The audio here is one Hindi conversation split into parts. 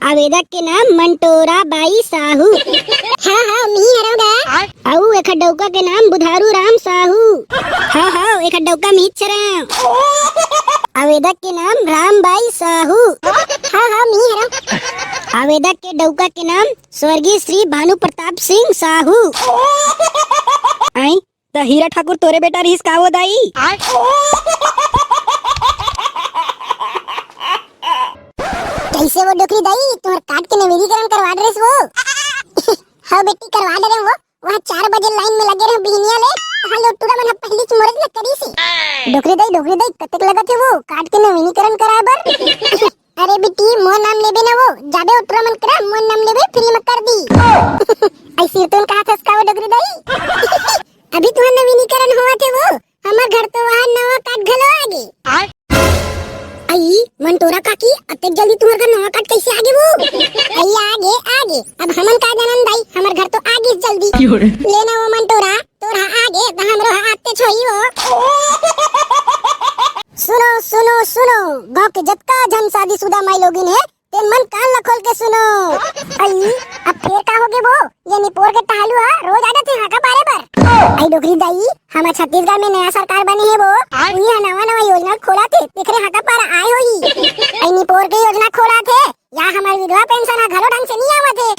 आवेदक के नाम मंटोरा बाई साहू। हाँ हाँ मी हरोगा। आऊ एक डौका के नाम बुधारू राम साहू। हाँ हाँ एक डौका मी छराम। आवेदक के नाम रामबाई साहू। हाँ हाँ मी हरो। आवेदक के डौका के नाम स्वर्गीय श्री भानु प्रताप सिंह साहू। आई तो हीरा ठाकुर तोरे बेटा रहीस का वो दाई? कैसे वो डोकरी दाई तुम्हारे कार्ड के नवीनीकरण करवा रहे वो? हाँ बेटी करवा दे रहे वो। वहाँ 4 बजे लाइन में लगे रहे बिहनिया ले। हाँ लोटूरा मन पहली मुहूर्त में करी सी। डोकरी दाई कतक लगा थे वो कार्ड के नवीनीकरण कराबर? अरे बेटी मोर नाम लेबे ना वो जाबे ओटूरा मन करा मोर नाम लेबे फ्री में कर दी। ऐसी तुम कहा था इसका वो डोकरी दाई? अभी तुम्हारा नवीनीकरण हुआ थे वो हमार घर तो वहाँ नवा कार्ड घलो आगे। आई मंटोरा काकी अतक जल्दी तुम्हारे घर नवा कार्ड कैसे आगे वो? आई आगे आगे अब हमन का जानन दाई हमार घर तो आगे जल्दी लेना वो मंटोरा तोरा आगे तो हमरो आते छोई वो। सुनो सुनो सुनो गाँव के जतका जन शादीशुदा माई लोगिन है तेन मन कान ला खोल के सुनो। आई अब फिर का होगे वो ये निपोर के टहलू रोज आते थे हाका पारे पर। आई डोकरी दाई हमारे छत्तीसगढ़ में नया सरकार बनी है वो उन्हीं नवा नवा योजना खोला थे देखरे हाका पार आए होई। आई निपोर के योजना खोला थे या हमारे विधवा पेंशन घरो ढंग से नहीं आवा थे।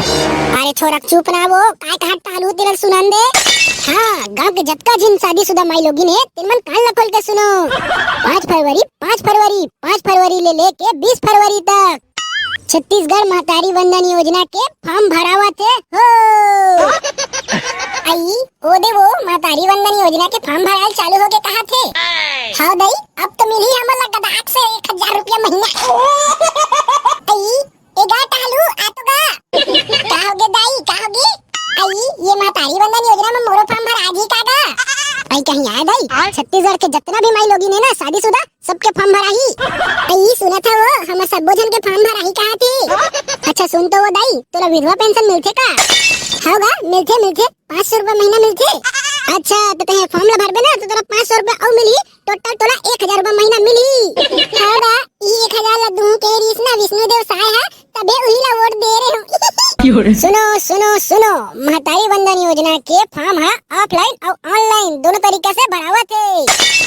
अरे छोरा चुप ना वो काय कहा टहलू तेरे सुनन दे। हाँ गाँव के जतका जिन शादीशुदा माई लोगिन है तेन मन कान ला खोल के सुनो। 5 फरवरी ले लेके 20 फरवरी तक छत्तीसगढ़ महतारी वंदन योजना के फॉर्म भरावा थे हो। आई ओ दे वो महतारी वंदन योजना के फॉर्म भराल चालू होके कहा थे? हाँ दई अब तो मिली हमन ला गदाक से 1000 रुपया महीना। आई एगा टालू आतोगा कहोगे दाई कहोगे? आई ये महतारी वंदन योजना में मोरो फॉर्म भर आजी कागा? आई कहीं आया दाई छत्तीसगढ़ के जितना भी माई लोगी ने ना शादीशुदा सबके फॉर्म भराही। आई सुना था वो हम सब जन के फॉर्म भराही कहा थी। अच्छा सुन तो वो दाई तोरा विधवा पेंशन मिलथे का? होगा मिलथे 500 रुपया महीना मिलथे। अच्छा तो तहे फॉर्म ला भरबे ना तो तोरा 500 रुपया और मिली टोटल तोरा 1000 रुपया महीना मिली। होगा ई 1000 ला दूं के रीस ना विष्णुदेव सहाय है तबे उही ला वोट दे रहे हो। सुनो सुनो सुनो महतारी वंदन योजना के फॉर्म है ऑफलाइन और ऑनलाइन दोनों तरीका से भरावा थे।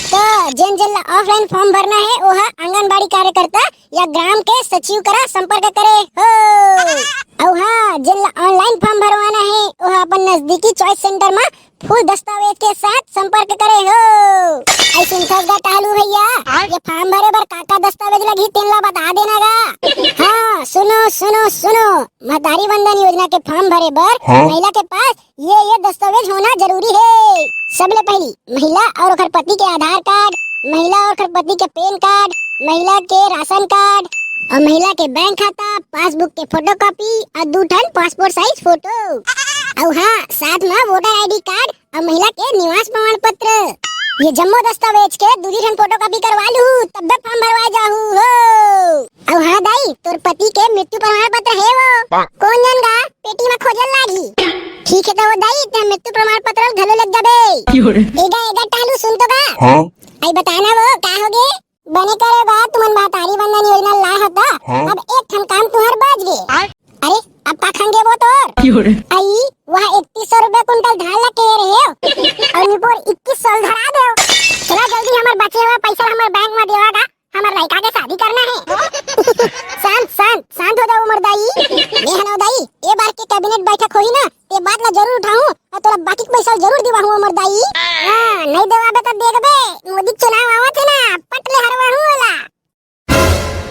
तो जिन जिन ला ऑफलाइन फॉर्म भरना है वो है आंगनबाड़ी कार्यकर्ता या ग्राम के सचिव करा संपर्क करे हो। और हाँ जिन ला ऑनलाइन फॉर्म भरवाना है वो अपन नजदीकी चॉइस सेंटर में फुल दस्तावेज के साथ संपर्क करे हो। ऐसे टहलू भैया ये फॉर्म भरे बर काका दस्तावेज लगी तेन ला बता देना गा। हाँ सुनो सुनो सुनो महतारी वंदन योजना के फॉर्म भरे बर महिला के पास ये दस्तावेज होना जरूरी है। सबले पहली महिला और ओकर पति के आधार कार्ड, महिला और ओकर पति के पैन कार्ड, महिला के राशन कार्ड और महिला के बैंक खाता पासबुक के फोटोकॉपी और 2 ठन पासपोर्ट साइज फोटो और हाँ साथ में वोटर आईडी कार्ड और महिला के निवास प्रमाण पत्र। ये जम्मो दस्तावेज के 2 ठन फोटोकॉपी करवा लू तब फॉर्म भरवा जाहू हो। और हाँ दाई तोर पति के मृत्यु प्रमाण पत्र है वो कौन जन गा पेटी में खोजल लागी? ठीक है तो वो दाई ते मृत्यु प्रमाण पत्र घलो लग जाबे। एगा टहलू सुन तो गा। हां आई बताना वो का होगे बने करे बा तुमन महतारी वंदन योजना ला होता अब एक ठन काम तुहर बच गे। अरे अब का खांगे वो तोर? आई वहाँ 3100 रुपया कुंटल धान ला के रहे हो और निपोर 2100 धरा दो। चला जल्दी हमार बचे हुआ पैसा हमार बैंक में देवागा हमार लड़का के शादी करना है। शांत हो जाओ उमर दाई। नेहनो दाई ये बार के कैबिनेट बैठक होई ना ये बात ला जरूर उठाऊं और तोरा बाकी पैसा जरूर दिवाहूं उमर दाई। हां नहीं देवाबे तो देखबे मोदी चुनाव आवत है ना पटले हरवाहूं वाला।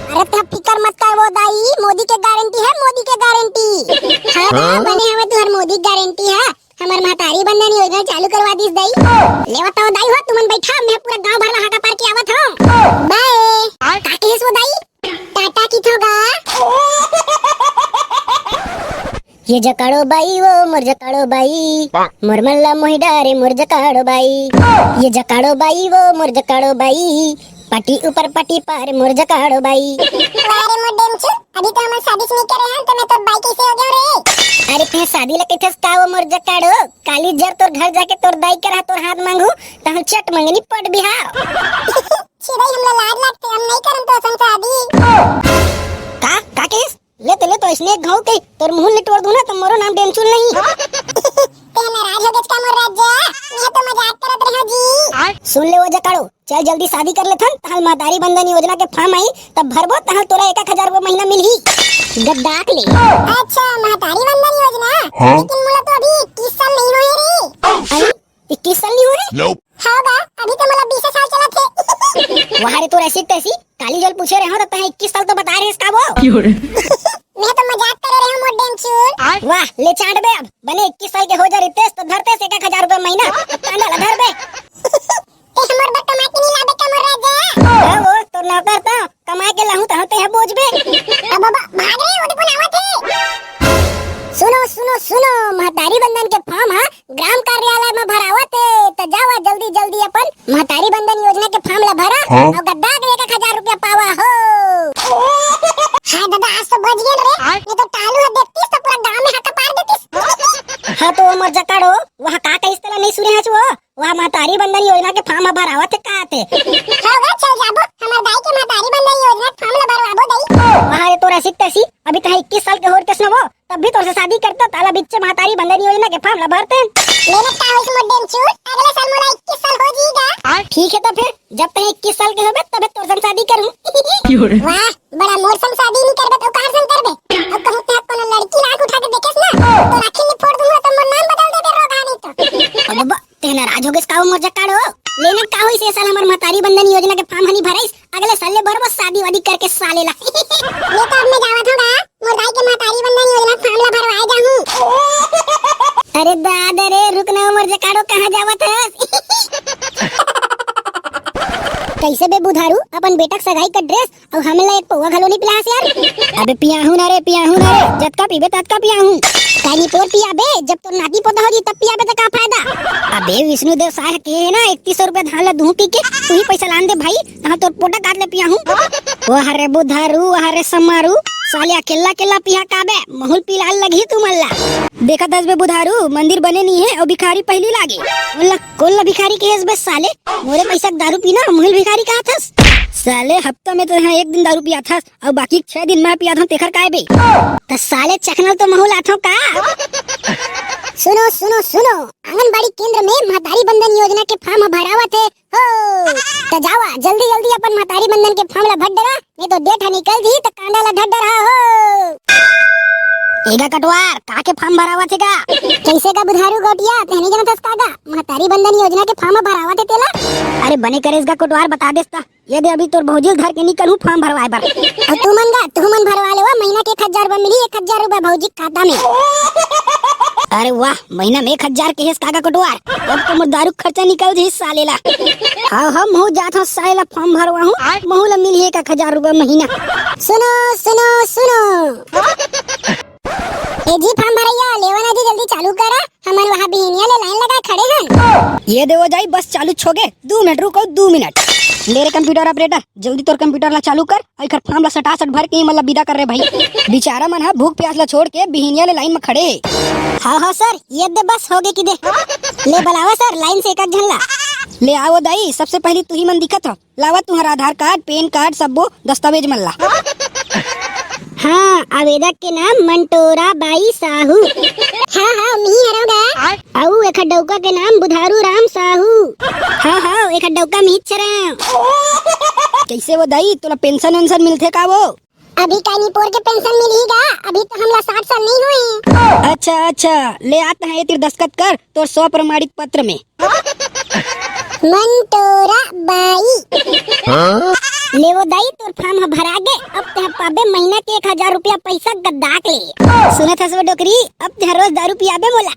अरे तो फिकर मत कर वो दाई मोदी के गारंटी है मोदी के गारंटी। हां बने हमें तुहर मोदी गारंटी है हमार महतारी वंदन योजना चालू करवा दीस दाई। ले बताओ दाई हो तुमन बैठा मैं पूरा गांव भर हाका पार के आवत हूं। बाय का कहिस वो दाई टाटा की थोगा। ये जकाड़ो बाई वो मोर जकाड़ो बाई मोर मल्ला मोहि डारे मोर जकाड़ो बाई। ये जकाड़ो बाई वो मोर जकाड़ो बाई पाटी ऊपर पाटी पार मोर जकाड़ो बाई। अरे मोर डेमचू अभी तो हम शादी नहीं करे हैं तो मैं तो बाई कैसे हो गया रे? अरे ते शादी ला कैथस का वो मोर जकाड़ो काली जर तोर घर जाके तोर दाई करा तोर हाथ मांगू त हम चट मंगनी पट बिहाव। छिड़ई हमला लाड लगते हम नहीं करन तो सन शादी। का केस ले तो तो इसने घाव के तोर मुंह निटोड़ दूं ना तो मोरो नाम डेमचुल नहीं। ते नाराज हो गए का मोर राजा, मैं तो मजाक करत रहो जी। सुन ले वो जकाड़ो, चल जल्दी शादी कर लेथन, तहाल महतारी बंधन योजना के फॉर्म आई तब भरबो, तहाल तोरा 1,000 रुपया महीना मिलही। गद्दाक ले। अच्छा महतारी बंधन योजना, लेकिन मोला तो अभी 21 साल नहीं होए रे। 21 साल नहीं हो रहे? होगा, अभी तो मोला 20 साल चला थे। वहां रे तो ऐसी तैसी काली जल पूछे रहे हो तो तहां 21 साल तो बता रहे इसका वो। मैं तो मजाक कर रही हूं मोर डेमचुल। वाह ले चाट बे, अब बने 21 साल के हो जा रितेश तो धरते से 1,000 रुपया महीना, अब कांडा ला धर बे। ते हमर बट कमा के नहीं लाबे का मोर राजा। वो तो नौकर था कमा के लाहू तहां ते है बोझ बे। अब बाबा भाग रहे हो, देखो नावत है। सुनो सुनो सुनो, महतारी बंधन के फॉर्म हा ग्राम कार्यालय में भरावत है, तो जावा जल्दी जल्दी अपन महतारी बंधन योजना के फॉर्म ला भरा और गद्दा के 1,000 रुपया पावा हो। हां दादा आज तो बच गए रे, नहीं तो टालू है देखतीस तो पूरा गांव में हाथ पार देतीस। हाँ तो मर जकाड़ो वहाँ का इस तरह नहीं सुने हचो, वहाँ महतारी बंधन योजना के फॉर्म भरावत है का थे। होगा चल जाबो, हमर दाई के महतारी बंधन योजना के फॉर्म ला भरवाबो दाई। वहाँ रे तो रसिक तैसी अभी तक 21 साल के होर तस न वो, तब भी तोर से शादी करता ताला बिच्चे महतारी बंधन योजना के फॉर्म ला भरते। लेने का होइस मोर डेमचुल, अगले साल मोला 21 साल हो जीगा। ठीक है तो फिर जब तक 21 साल के होबे तब तोर संग शादी करूं। वाह बड़ा मोर संग शादी नहीं करबे तो कार संग करबे। अब कहूं ते कोनो लड़की लाख उठा के देखेस ना तो राखी नहीं फोड़ दूंगा तो मोर नाम बदल देबे रोगा नहीं तो। अब बा ते नाराज हो गए का मोर जकाड़ो, लेने का होइस ए साल हमर महतारी बंधन योजना के फॉर्म हनी भराइस, अगले साल ले भरबो शादी वादी करके साले ला। ये तो अब मैं जावत होगा, मोर दाई के महतारी बंधन योजना फॉर्म ला भरवाए जाहूं। अरे दादा रे रुक ना उमर जकाड़ो कहाँ जावत है। कैसे बे बुधारू अपन बेटक सगाई का ड्रेस और हमें ला एक पौवा घलो नहीं पिलास यार। अबे पियाहू ना रे जतका पीबे ततका पियाहू, कानी पोर पिया बे, जब तो नाती पोता होगी तब पिया बे तो का फायदा। अबे विष्णु देव साह के है ना 3100 रुपया धान ला दूं पी के, तू ही पैसा लान दे भाई, तहां तोर पोटा काट ले पियाहू। वो हरे बुधारू हरे समारू साले अकेला अकेला पिया काबे, महल पिलाल लगी तू मल्ला। देखा दस बे बुधारू मंदिर बने नहीं है और भिखारी पहली लागे, मुल्ला कोल्ला भिखारी के बे साले, मोरे पैसा दारू पीना महल भिखारी का थस साले। हफ्ता में तो यहाँ 1 दिन दारू पिया था और बाकी 6 दिन मैं पिया था, तेखर काय बे तो साले चखनल तो महल आठो का। सुनो सुनो सुनो, आंगनबाड़ी केंद्र में महतारी बंधन योजना के फॉर्म भरावत है हो, तो जावा जल्दी जल्दी अपन महतारी बंधन के फॉर्म ला भर डरा, नहीं तो डेट निकल दी तो कांडा ला ढड रहा हो। एगा कटवार का के फॉर्म भरावत है का? कैसे का बुधारू गोटिया तहनी जन थस कागा महतारी बंधन योजना के फॉर्म भरावत है तेला। अरे बने करे इसका कटवार बता देता, ये दे अभी तोर भौजिल धर के निकलू फॉर्म भरवाए बर। और तू मन भरवा लेवा, महीना के 1,000 रुपया मिली, 1,000 रुपया भौजी खाता में। अरे वाह महीना में 1,000 के हेस काका कटवार, अब तो मोर दारू खर्चा निकल जी साले ला। हाँ हम हो जात हो साले ला फॉर्म भरवाहू, महू ला मिली 1,000 रुपया महीना। सुनो सुनो सुनो ए जी फॉर्म भरैया लेवना जी जल्दी चालू करा, हमन वहां बिहनिया ले लाइन लगा खड़े हैं। ये देवो जाई बस चालू छोगे 2 मिनट रुको 2 मिनट। ले रे कंप्यूटर ऑपरेटर जल्दी तोर कंप्यूटर ला चालू कर, और फॉर्म ला सटासट भर के मतलब विदा कर रे भाई। बेचारा मन हा भूख प्यास ला छोड़ के बिहनिया ले लाइन में खड़े। हाँ सर ये दे बस हो गए कि दे ले बुलावा सर लाइन से एक जन ला ले आओ दाई। सबसे पहले तू ही मन दिखत हो, लावा तुम्हारा आधार कार्ड पैन कार्ड सबो दस्तावेज मन ला। हाँ आवेदक के नाम मंटोरा बाई साहू। हाँ मी हरोगा। आऊ एक डौका के नाम बुधारू राम साहू। हाँ एक डौका मीत चरा। कैसे वो दाई तोला पेंशन वेंशन मिलथे का वो? अभी कानी पोर के पेंशन मिलेगा, अभी तो हमला 60 साल नहीं हुए। अच्छा ले आता है तेरे दस्तखत कर तोर 100 प्रमाणित पत्र में। मंटोरा बाई ले वो दाई तोर फॉर्म भरा गे, अब ते पाबे महीना के 1,000 रुपया पैसा गद्दाक ले। सुनत हस वो डोकरी, अब ते रोज दारू पियाबे मोला।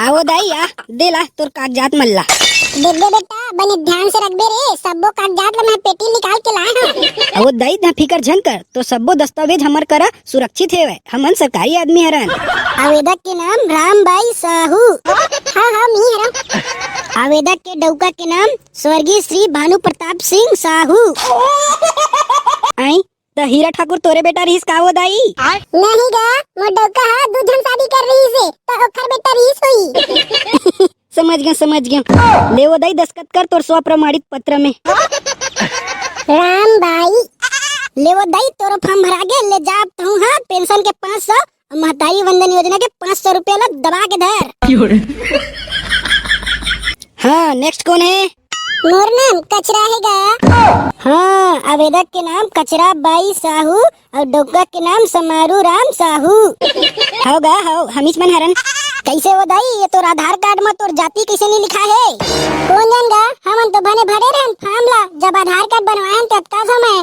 आओ दाई आ दे ला तोर कागजात मल्ला। दे बेटा बने ध्यान से रखबे रे, सबो कागजात ला मैं पेटी निकाल के लाए हूं। आओ दाई ना फिकर झन कर, तो सबो दस्तावेज हमर करा सुरक्षित हेवे, हमन सरकारी आदमी हरन। आवेदक के नाम रामबाई साहू। हाँ मी हरो। आवेदक के डौका के नाम स्वर्गीय श्री भानु प्रताप सिंह साहू। आई तो हीरा ठाकुर तोरे बेटा रहीस का वो दाई? नहीं गा मोर डौका हा दू जन शादी कर रही से तो ओखर बेटा रहीस होई। समझ गया ले वो दाई दस्तखत कर तोर 100 प्रमाणित पत्र में। रामबाई ले वो दाई तोरो फॉर्म भरा के ले जा तू। हाँ पेंशन के 500 और महतारी वंदन योजना के 500 रुपया ला दबा के धर। हाँ नेक्स्ट कौन है? मोर नाम कचरा हैगा। हाँ आवेदक के नाम कचरा बाई साहू और डोका के नाम समारू राम साहू। होगा हो हमीच मन हरन। कैसे हो दाई ये तो आधार कार्ड में तोर जाति कैसे नहीं लिखा है? कौन जानगा, हमन तो बने भरे रहन फॉर्म ला, जब आधार कार्ड बनवाएन तब का समय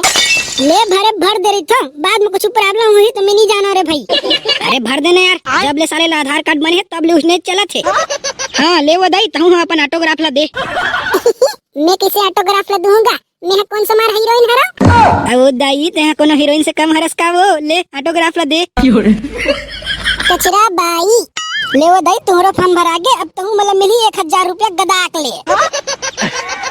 ले भर दे रही था, बाद में कुछ प्रॉब्लम हुई तो मैं नहीं जाना रे भाई। अरे भर देना यार, जब ले साले ला आधार कार्ड बने तब ले उसने चला थे। हाँ ले वो दाई तहु अपन ऑटोग्राफ ला दे। मैं किसे ऑटोग्राफ ला दूंगा, मैं कौन सा मार हीरोइन हरा? ओ दाई ते कोनो हीरोइन से कम हरस का वो, ले ऑटोग्राफ ला दे। कचरा बाई ले वो दाई तुम्हारा फॉर्म भरा के अब तुम मतलब मिली 1000 रुपया गदाक ले।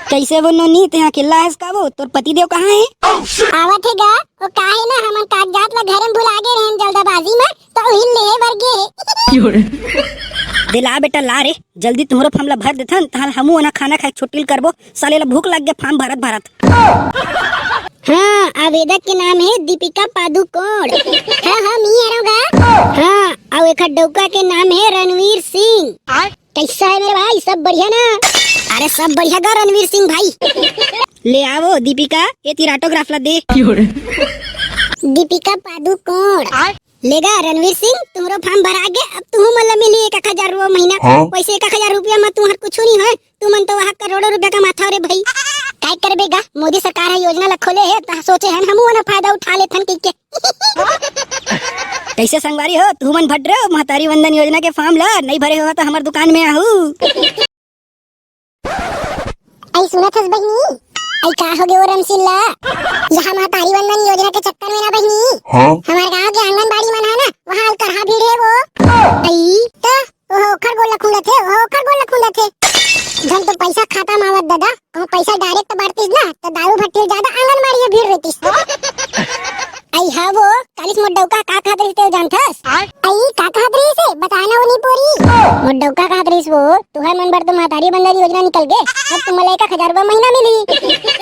कैसे वो नोनी ते अकेला है इसका वो, तोर पति देव कहाँ है? आवत हैगा, वो काहे ना हमन कागजात ला घर में भुला गए रहन जल्दबाजी में, तो हिल ले वर्गे। दिला बेटा ला रे जल्दी तुम्हारा फॉर्म ला भर देथन, ताल हमू ना खाना खाए छुट्टी करबो, साले ला भूख लग गया फॉर्म भरत। हाँ आवेदक के नाम है दीपिका पादुकोण। हाँ मी हरोगा। हाँ और एक डौका के नाम है रणवीर सिंह। कैसा है मेरे भाई, सब बढ़िया ना? अरे सब बढ़िया गा रणवीर सिंह भाई। ले आओ दीपिका ये तेरा ऑटोग्राफ ला दे। दीपिका पादुकोण लेगा रणवीर सिंह तुम्हारा फॉर्म भरा के अब तू मतलब मिली 1000 रुपया महीना। वैसे 1000 रुपया में तुम्हार कुछ नहीं है, तुमन तो वहाँ करोड़ों रुपया कमाता रे भाई। काय करबेगा, मोदी सरकार है योजना ला खोले है तो सोचे हैं हमू ना फायदा उठा लेथन के। कैसे संगवारी हो तू मन भर रहे हो महतारी वंदन योजना के फॉर्म ला नहीं भरे हो तो हमारे दुकान में आहू। आई सुनत हस बहनी, आई का हो गए वो रमसिल्ला, यहाँ महतारी वंदन योजना के चक्कर में ना बहनी। हमारे गांव के आंगनबाड़ी मन है ना, वहाँ करहा भीड़ है वो। आई तो वो ओखर गोल लखुंडा थे। जब तो पैसा खाता में आवत दादा, और पैसा डायरेक्ट बांटतीस ना तो दारू भट्टी ज्यादा आंगनबाड़ी में भीड़ रहतीस। आई हाँ वो कालिस मोडौका का खात रही थे जानथस? आई का खात रही से बताना वो नहीं पूरी। मोडौका खात रही वो तुहर मन भर तो महतारी वंदन योजना निकल गए, अब तुम्हें 1000 रुपया महीना मिली।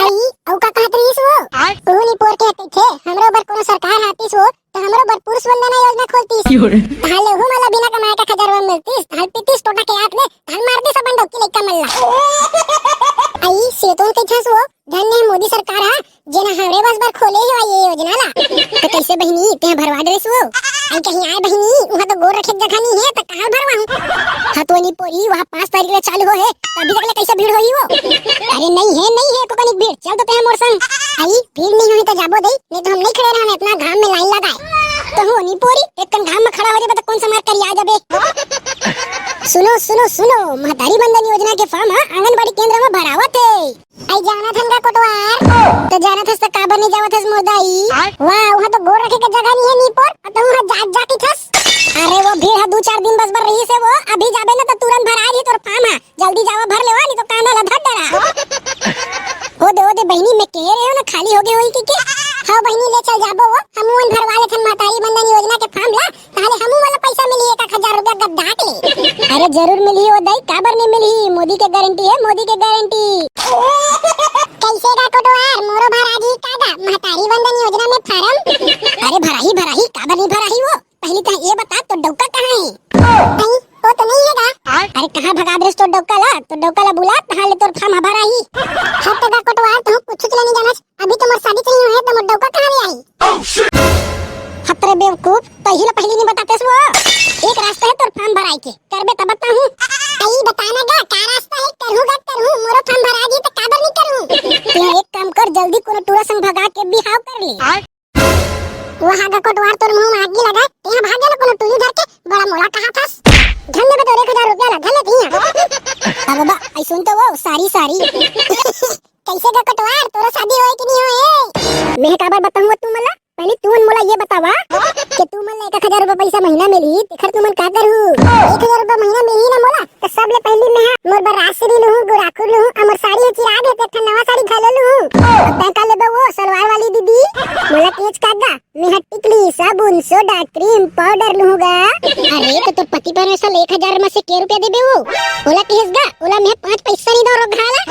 आई औ का खात रही वो नहीं पोर के हते थे, हमरो बर कोनो सरकार आतीस वो तो हमरो बर पुरुष वंदना योजना खोलतीस। हाले हूं मला बिना कमाए का 1000 रुपया मिलतीस, हाल पितीस टोटा के हाथ में हाल मार दे सब डोकी लेका मल्ला। आई सेतों के छस वो धन्य मोदी सरकार है जेना हमरे बस बार खोले ही ये योजना ला। तो कैसे बहनी ते भरवा दे वो? आई कहीं आए बहनी, वहां तो गोर रखे जगह नहीं है तो कहां भरवाऊं? हतोनी पोरी वहां 5 तारीख ले चालू हो है, अभी तक ले कैसे भीड़ होई वो? अरे नहीं है कोकनिक भीड़, चल तो ते मोर संग। आई भीड़ नहीं हुई तो जाबो दे, नहीं तो हम नहीं खड़े रहने अपना घाम में लाइन लगाए। तो हो नी पोरी एक कन घाम में खड़ा हो जाबे तो कौन सा मार कर आ जाबे। सुनो महतारी वंदन योजना के फॉर्म आंगनबाड़ी केंद्र में भरावत है। आई जाना थन का कोटवार तो जाना थस तो काबर नहीं जावत हस मोदाई? वाह वहां तो गोर रखे के जगह नहीं है नी पर, तो वहां जाती थस। अरे वो भीड़ है 2-4 दिन बस बर रही से वो, अभी जाबे ना तो तुरंत भरा दी तोर फॉर्म है, जल्दी जावा भर लेवा नहीं तो कांदा ला धर डरा। हो दे बहनी में कह रहे हो ना खाली हो गई होई की के। हां बहनी ले चल जाबो वो, हमन भरवा ले थन महतारी वंदन योजना के फॉर्म ला, ताले हमू वाला पैसा मिली 1000 रुपया गद्दाक ले। अरे जरूर मिली हो दाई, काबर नहीं मिली, मोदी के गारंटी है, मोदी के गारंटी। कैसे का कोटवार मोरो भराजी कागा महतारी वंदन योजना में फॉर्म? अरे भराही काबर नहीं भराही वो, पहले तो ये बता तो डौका कहाँ है? नहीं वो तो नहीं हैगा। अरे कहाँ भगा दे तो डौका ला बुला हाले तोर फॉर्म भराही। हट का कोटवार तो कुछ चला नहीं जाना, अभी तो मोर शादी नहीं हुई तो मोर डौका कहाँ ले आई? हतरे बेवकूफ पहले नहीं बताते वो, एक रास्ता है तोर फॉर्म भराई के, करबे तब बताऊं। आई बताना गा का रास्ता है, करूं मोरो फॉर्म भरा दी तो काबर नहीं करूं? तू एक काम कर जल्दी कोनो टूरा संग भगा के बिहाव कर ले। वहां का कोटवार तोर मुंह में आगी लगा, तेहा भाग गेला कोनो टूली धर के, बड़ा मोला कहा था धन में तो 1000 रुपया ला धन दिया। बाबा आई सुन तो वो सारी कैसे का कोटवार तोरा शादी होए कि नहीं होए? मैं काबर बताऊं तू मला, पहले तू मोला ये बतावा कि तू मन 1000 रुपया पैसा महीना मिली तेखर तू मन का करू? 1000 रुपया महीना मिली ना मोला तो सबले पहली मैं मोर बर राशि लू गुराकुर लू अमर साड़ी है चिराग है तेठा नवा साड़ी घलो लू तै का लेबे वो सलवार वाली दीदी मोला केच कागा मैं टिकली साबुन सोडा क्रीम पाउडर लूंगा। अरे तो पति पर ऐसा 1000 में से के रुपया देबे वो ओला केसगा ओला मैं 5 पैसा नहीं दो रो घाला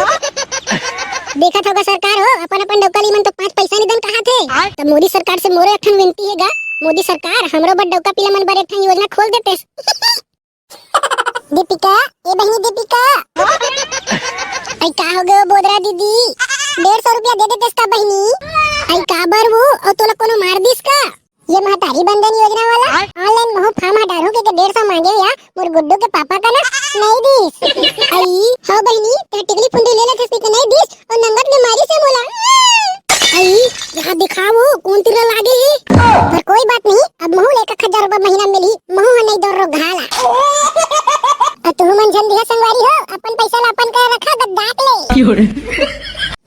देखा होगा सरकार हो अपन अपन डौकाली मन तो 5 पैसा नहीं दन कहा थे। तो मोदी सरकार से मोरे अठन विनती हैगा मोदी सरकार हमरो बर डौका पीला मन बर एक योजना खोल देते। दीपिका ए बहनी दीपिका आई का हो गयो बोदरा दीदी 150 रुपया दे देतेस का बहनी आई का बर वो और तोला कोनो मार दिस का ये महतारी बंधन योजना वाला ऑनलाइन मोह फार्म हटारो के 150 मांगे या मोर गुड्डू के पापा का ना नहीं दिस आई हां बहनी ते टिकली फुंडी ले लेते के नहीं दिस और नंगत ने मारी से बोला आई यहाँ दिखाओ कौन तिरा लागे है पर कोई बात नहीं अब महू लेकर 1000 रुपया महीना मिली महू नहीं दो रो घाला तू मन जन दिया संगवारी हो अपन पैसा ला अपन का रखा गद्दाक ले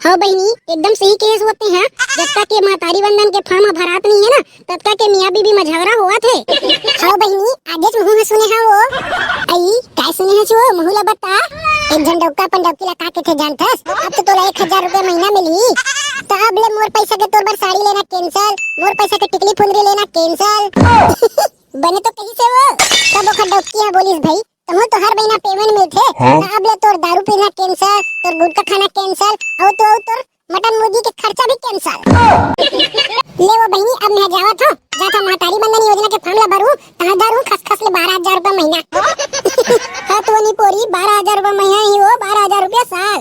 हाँ बहनी एकदम सही केस होते हैं जब तक के महतारी बंधन के फॉर्म भरात नहीं है ना तब तक के मियाँ बीबी में झगड़ा हुआ थे। हाँ बहनी आगे मुँह में सुने हैं वो आई काय सुने हैं वो मुँह ला बता एक जन डौका अपन डौकी ला का के थे जानथस अब तो तोला 1000 रुपया महीना मिली तो अब ले मोर पैसा के तोर बर साड़ी लेना कैंसल मोर पैसा के टिकली फुंदरी लेना कैंसल बने तो कहीं से वो तब वो डौकी है बोलिस भाई तुम तो हर महीना पेमेंट मिलते अब ले तोर दारू पीना कैंसल तोर गुटखा खाना कैंसल और तोर मटन मुर्गी के खर्चा भी कैंसल ले वो बहनी अब मैं जावत हूं जाता महतारी बंधन योजना के फॉर्म ला भरू तादार हूं खस ले 12000 रुपया महीना हां तो नी पोरी 12000 रुपया महीना ही वो 12000 रुपया साल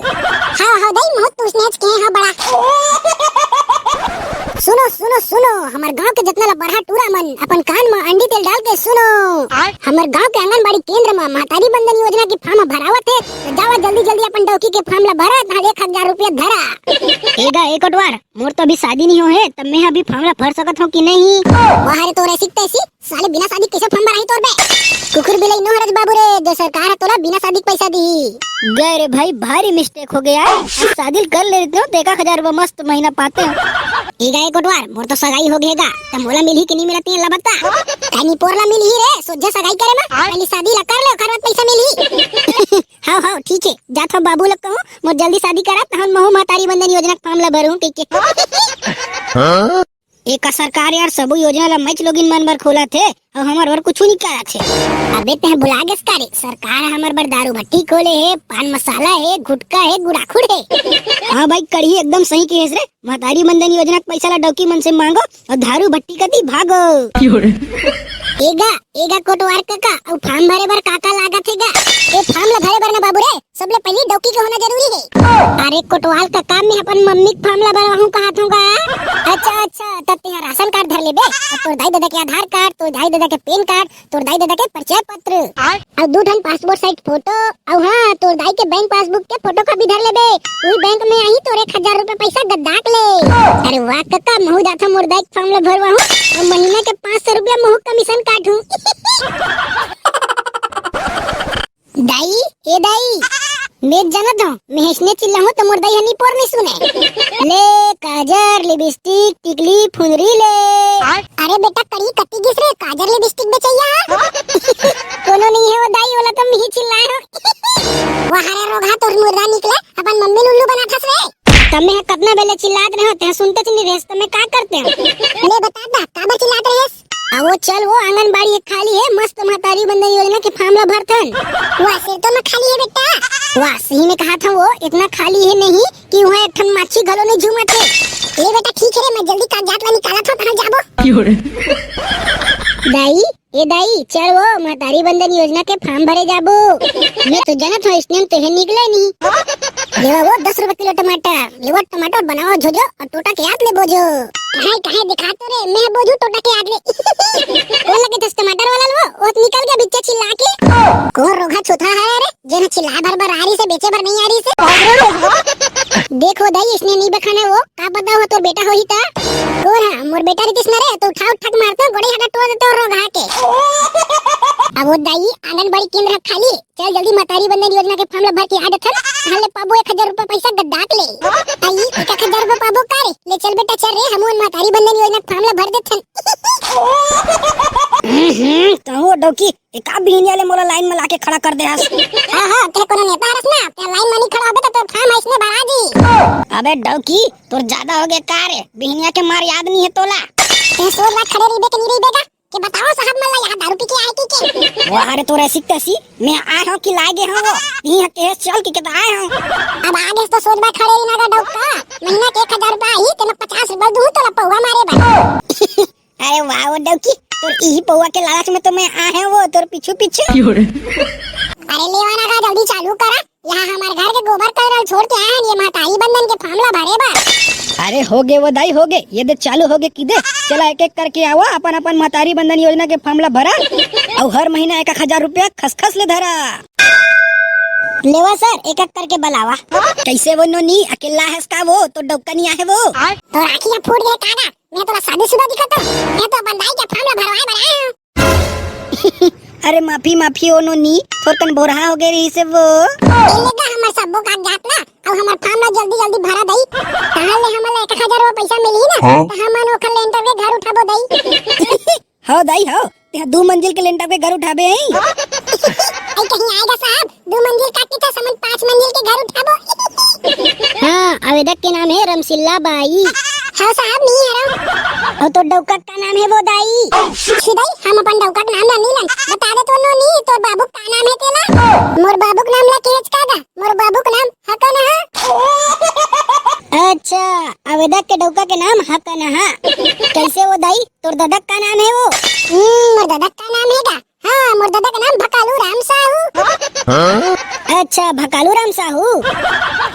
हां दई बहुत तू स्नेच के हां बड़ा सुनो सुनो सुनो हमार गांव के जितना ला बरहा टूरा मन अपन कान में अंडी तेल डाल के सुनो हमार गांव के आंगनबाड़ी केंद्र में महतारी बंधन योजना की फॉर्म भरावत है तो जावा जल्दी जल्दी अपन डौकी के फॉर्म ला भरा 1000 रुपया धरा एगा एक अटवार मोर तो अभी शादी नहीं हो है तब मैं अभी फॉर्म ला भर सकत हूं कि नहीं वाहरे तो ऐसी तैसी साले बिना शादी कैसे फॉर्म भराई तोर बे कुकुर बिलाई नो हरज बाबू रे जो सरकार है तोला बिना शादी पैसा दी गए रे भाई भारी मिस्टेक हो गया शादी कर लेते हो देखा 1000 रुपया मस्त महीना पाते हो एगा एक अटवार मोर तो सगाई हो गएगा तब मोला मिली कि नहीं मिलती है ला बता कानी पोरला मिली रे सोझे सगाई करे ना पहले शादी ला कर ले खरवा पैसा मिली हां ठीक है जात हो बाबू लोग कहूं मोर जल्दी शादी करा तहन महू महतारी बंधन योजना फॉर्म ला भरूं ठीक है एक सरकार यार सब योजना ला मैच लोगिन मन बर खोला थे और हमार बर कुछ नहीं करा थे अबे ते बुला गेस करे सरकार हमार बर दारू भट्टी खोले है पान मसाला है गुटका है गुड़ाखुड़ है हां भाई कड़ी एकदम सही केस रे महतारी बंधन योजना के पैसा ला डौकी मन से मांगो और दारू भट्टी कदी भागो एगा कोटवार काका और फॉर्म भरे बर काका लागत हैगा ए फॉर्म ला भरे बर ना बाबू रे सबले पहले डौकी के होना जरूरी है अरे कोटवाल का काम में अपन मम्मी के फॉर्म ला भरवाहू कहा थूंगा अच्छा तब ते राशन कार्ड धर लेबे और तोर दाई दादा के आधार कार्ड तोर दाई दादा के पैन कार्ड तोर दाई दादा के परिचय पत्र और 2 ठन पासपोर्ट साइज फोटो और हां तोर दाई के बैंक पासबुक के फोटो कॉपी धर लेबे ओई बैंक में आई तोर 1000 रुपया पैसा गद्दाक ले अरे वाह काका महू जाथा मोर दाई के फॉर्म ला भरवाहू और महीने के 500 रुपया महू कमीशन काटू दाई ए दाई मैं जानत हूं मैं हंसने चिल्लाऊं तो मोर दाई हनी पोर नहीं सुने ले काजर लिपस्टिक टिकली फुंदरी ले अरे बेटा कड़ी कत्ती गिस रे काजर लिपस्टिक बेचैया कोनो नहीं है वो दाई वाला तुम ही चिल्लाए हो वहारे रोगा तोर मुर्दा निकले अपन मम्मी लुल्लू बनाथस रे तमे कितना बेले चिल्लात रहे होते सुनते नहीं रेस तमे का करते हो ले बता दा काबर चिल्लात रेस अब वो चल वो आंगनबाड़ी एक खाली है मस्त महतारी बंधन योजना के फॉर्म ला भरथन वैसे तो ना खाली है बेटा वाह सही में कहा था वो इतना खाली है नहीं कि वहाँ एक ठन माछी घलो नहीं झूमत है ले बेटा ठीक है मैं जल्दी कागजात ला निकाला था कहां जाबो दाई चल वो महतारी बंधन योजना के फॉर्म भरे जाबो मैं तो जानत हूं इसने तो है निकले नहीं लेवा वो 10 रुपए किलो टमाटर लेवा टमाटर बनाओ झोजो और टोटा के हाथ ले बोझो कहे दिखा तो रे मैं बोझू टोटा के हाथ ले कौन लगे दस टमाटर वाला लो वो निकल गया बिच्चा चिल्ला के कौन रोगा चौथा है रे जेना चिल्ला भर भर आ रही से बेचे भर नहीं आ रही से देखो दाई इसने नहीं बखाना वो का पता हो तो बेटा होई ता कौन है मोर बेटा रे किसने रे तो उठा उठा के मारते बड़ी हटा टोड़ देते रोगा के अब वो दाई आंगनबाड़ी केंद्र खाली चल जल्दी महतारी बंधन योजना के फॉर्म भर के आ दथन हले पाबो 1000 रुपया पैसा गद्दाक ले आई 1000 रुपया पाबो का रे ले चल बेटा चल रे हम महतारी बंधन योजना के फॉर्म भर देथन तो वो डौकी एक आप बिहनिया ले मोला लाइन में लाके खड़ा कर दे हस। हां हां ते कोनो नेता हरस ना ते लाइन में नहीं खड़ा होबे तो फार्म हाउस में भरा दी। अबे डौकी तोर ज्यादा हो गया कार बिहनिया के मार याद नहीं है तोला। ते सोच बात खड़े रही बे के नहीं रही बेगा कि बताओ साहब मला यहाँ दारू पी के आए की वो अरे तोरे सिकतसी मैं आए हूं कि लागे हूं वो यहां के चल के तो आए हूं। अब आगे तो सोच बात खड़े रही ना डौका महीना के 1000 रुपया आई तेने 50 रुपया दूं तो पौवा मारे बा। अरे वाह वो डौकी तोर यही पौवा के लालच में तो मैं आए हूं वो तोर पीछू पीछू। अरे लेवाना का जल्दी चालू करा यहाँ हमारे घर के गोबर करल छोड़ के आए हैं ये महतारी बंधन के फामला भरे बा। अरे हो गए वो दाई हो गए ये दे चालू हो गए किदे चला एक एक करके आवा अपन अपन महतारी बंधन योजना के फार्मूला भरा और हर महीना 1000 रुपया खसखस ले धरा। लेवा सर एक एक करके बुलावा। कैसे वो नोनी अकेला है इसका वो तो डौका नहीं आए वो तो आखियां फूट गए कागा मैं तो शादीशुदा दिखता मैं तो बंदाई के फार्मूला भरवाए बनाया हूं। अरे माफी माफी ओ नोनी थोरकन बोरहा हो गई रही से वो लेगा हमर सबो कागजात ना और हमर फार्मूला जल्दी जल्दी भरा दई ताले हमला 1000 रुपया पैसा मिली ना तो हमन ओखर लेंटर के घर उठाबो दई। हो दाई हो ते 2 मंजिल के लेंटर के घर उठाबे हैं। आई कहीं आएगा साहब 2 मंजिल काटी तो समझ 5 मंजिल के घर उठाबो। हां आवेदक के नाम है रमसिल्ला बाई। हां साहब नहीं है और तो डौका का नाम है वो दाई। सीधाई हम अपन डौका का नाम नहीं लन बता दे तो नो नी तोर बाबू का नाम है तेला मोर बाबू का नाम ला केच कागा मोर बाबू का नाम हकन है। अच्छा आवेदक के डौका के नाम हकन है। कैसे वो दाई तोर ददक का नाम है वो मोर दादा का नाम हैगा हां मोर दादा का नाम भकालू राम साहू। अच्छा भकालू राम साहू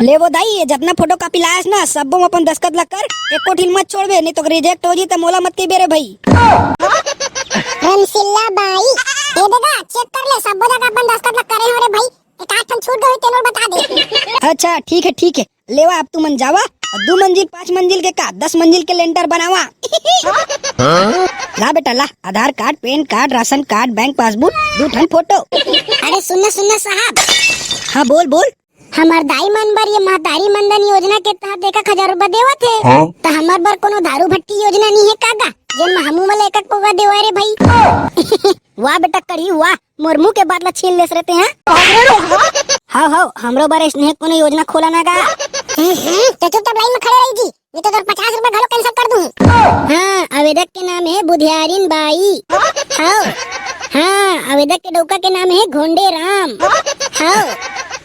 ले वो दाई ये जितना फोटो कॉपी लायस ना सबो में अपन दस्तखत लग कर एक कोठिन मत छोड़बे नहीं तो रिजेक्ट हो जी तो मोला मत के बेरे भाई। रमसिल्ला बाई ये देगा चेक कर ले सब जगह अपन दस्तखत लग करे हो रे भाई एक आठ ठन छूट गए तेनो बता दे। अच्छा ठीक है लेवा अब तू मन जावा और 2 मंजिल 5 मंजिल के का 10 मंजिल के लेंटर बनावा। ला बेटा ला Aadhaar card PAN card ration card bank passbook 2 ठन फोटो। अरे सुनना साहब हाँ बोल हमार दाई मन बर ये महतारी मंदन योजना के तहत 1000 रुपया देवत है तो हमार बर कोनो दारू भट्टी योजना नहीं है कागा जेन हमू वाला एक पौवा देवा रे भाई। वाह बेटा करी वाह मोर मुंह के बादला छीन लेस रहते हैं। हाँ हमरो बारे स्नेह कोनो योजना खोला ना का तो चुप लाइन में खड़े रही जी नहीं तो 50 रुपया घलो कैंसिल कर दूं। हाँ आवेदक के नाम है बुधियारिन बाई। हाँ आवेदक के डौका के नाम है घोंडे राम। हाँ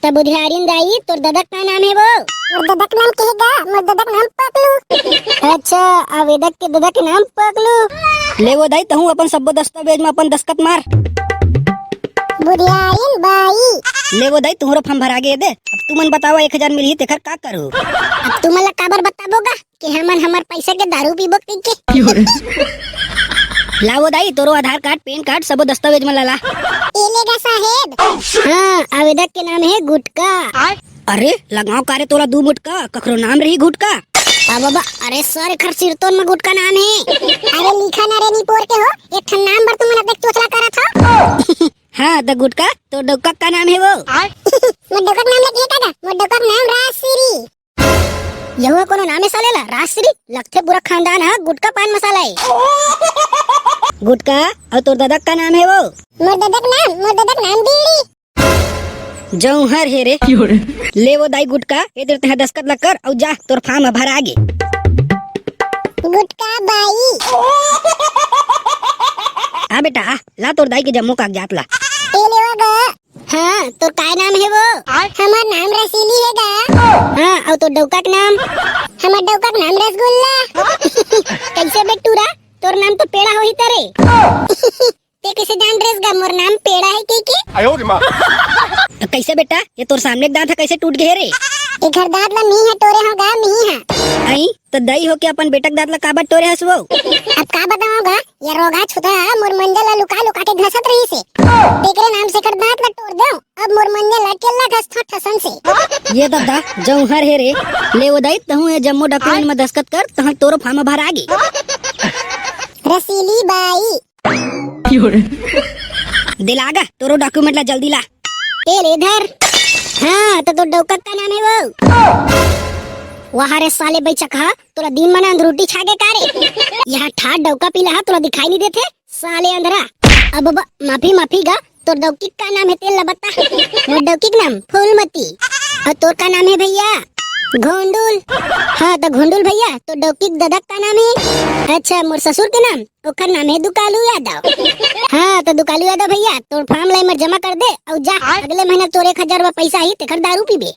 तब बुधियारिन दाई तोर ददक का नाम है वो मोर ददक नाम कहेगा मोर ददक नाम पकलू। अच्छा आवेदक के ददक के नाम पकलू ले वो दाई तहू अपन सबो दस्तावेज में अपन दस्तखत मार। बुधियारिन बाई ले वो दाई तुहरो फॉर्म भरा गे दे अब तू मन बतावा 1000 मिली तेखर का करू। अब तू मला काबर बताबोगा कि हमन हमर पैसा के दारू पीबो के। ला वो दाई तोरो आधार कार्ड पैन कार्ड सबो दस्तावेज में ला ए लेगा साहेब। हाँ आवेदक के नाम है गुटका। अरे लगाओ कारे तोला 2 मुटका कखरो नाम रही गुटका। बाबा अरे सर खर सिरतोन में गुटका नाम है। अरे लिखा ना रे नी पोर के हो एक ठन नाम बर तुमने देख चोचला करा था। हाँ द गुटका तो डौका का नाम है वो मोर डौका नाम लगे कागा मोर डौका नाम राजश्री। यह कोनो नाम है सालेला राजश्री लगते पूरा खानदान है गुटका पान मसाला है। गुटका और तोर ददक का नाम है वो मोर ददक नाम बीड़ी। जौहर है रे ले वो दाई गुटका इधर ते दस्तखत लग कर और जा तोर फार्म भर आगे। गुटका बाई आ बेटा आ ला तोर दाई के जम्मू कागजात ला। ए लेवागा हाँ तो काय नाम है वो हमार नाम रसीली हैगा। हाँ और तो डौका का नाम हमार डौका का नाम रसगुल्ला। कैसे बेटूरा तोर नाम तो पेड़ा हो ही तरे ते कैसे जान रेसगा मोर नाम पेड़ा है के आयो रे मां कैसे बेटा ये तोर सामने के दांत है कैसे टूट गए रे ए घर दांत ला मी है तोरे होगा मी है आई तो दई हो के अपन बेटक दांत ला काबर टोरे हसवो। अब का बताऊंगा ये रोगा छुदा मोर मंजल ला लुका के घसत रही से तेरे नाम से कर दांत ला तोड़ दो अब मोर मंजल ला केला घस ठसन से। ये दादा जौहर है रे ले वो दाई तहू ये जम्मू डॉक्यूमेंट में दस्तखत कर तहन तोरो फार्म भर आगे। रसीली बाई दिलागा तोरो डॉक्यूमेंट ला जल्दी ला। ए इधर हाँ तो डौका का नाम है वो वहाँ रे साले बैचका तोरा दिन मना रोटी छागे कारे यहाँ ठाट डौका पीला तोरा दिखाई नहीं देते साले अंधरा। अब माफी माफी गा, तोर डौकी का नाम है तेल ला बता। मोर डौकी का नाम फूलमती। और तोर का नाम है भैया? घोंडुल। हाँ तो घोंडुल भैया, तो डौकी ददक का नाम है? अच्छा, मोर ससुर के नाम, ओकर नाम है दुकालू यादव। हाँ तो दुकालू यादव भैया, तोर फॉर्म लाई में जमा कर दे और जा, अगले महीने तोर 1000 रुपया पैसा ही तेकर दारू पीबे।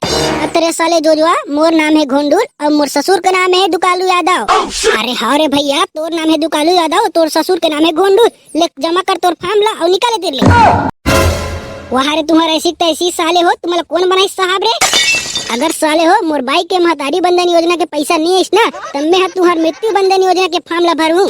अब तेरे साले जोजुआ, मोर नाम है घोंडुल और मोर ससुर का नाम है दुकालू यादव। अरे हाँ रे भैया, तोर नाम है दुकालू यादव, तोर ससुर के नाम है घोंडुल। ले जमा कर तोर फॉर्म ला और निकाले तेरे ले। वहाँ रे तुम्हारा ऐसी तैसी साले हो, तुम्हारा कौन बनाई साहब रे? अगर साले हो मोर बाई के महतारी बंधन योजना के पैसा नहीं है ना, तब मैं तुम्हार मृत्यु बंधन योजना के फॉर्म ला भरू।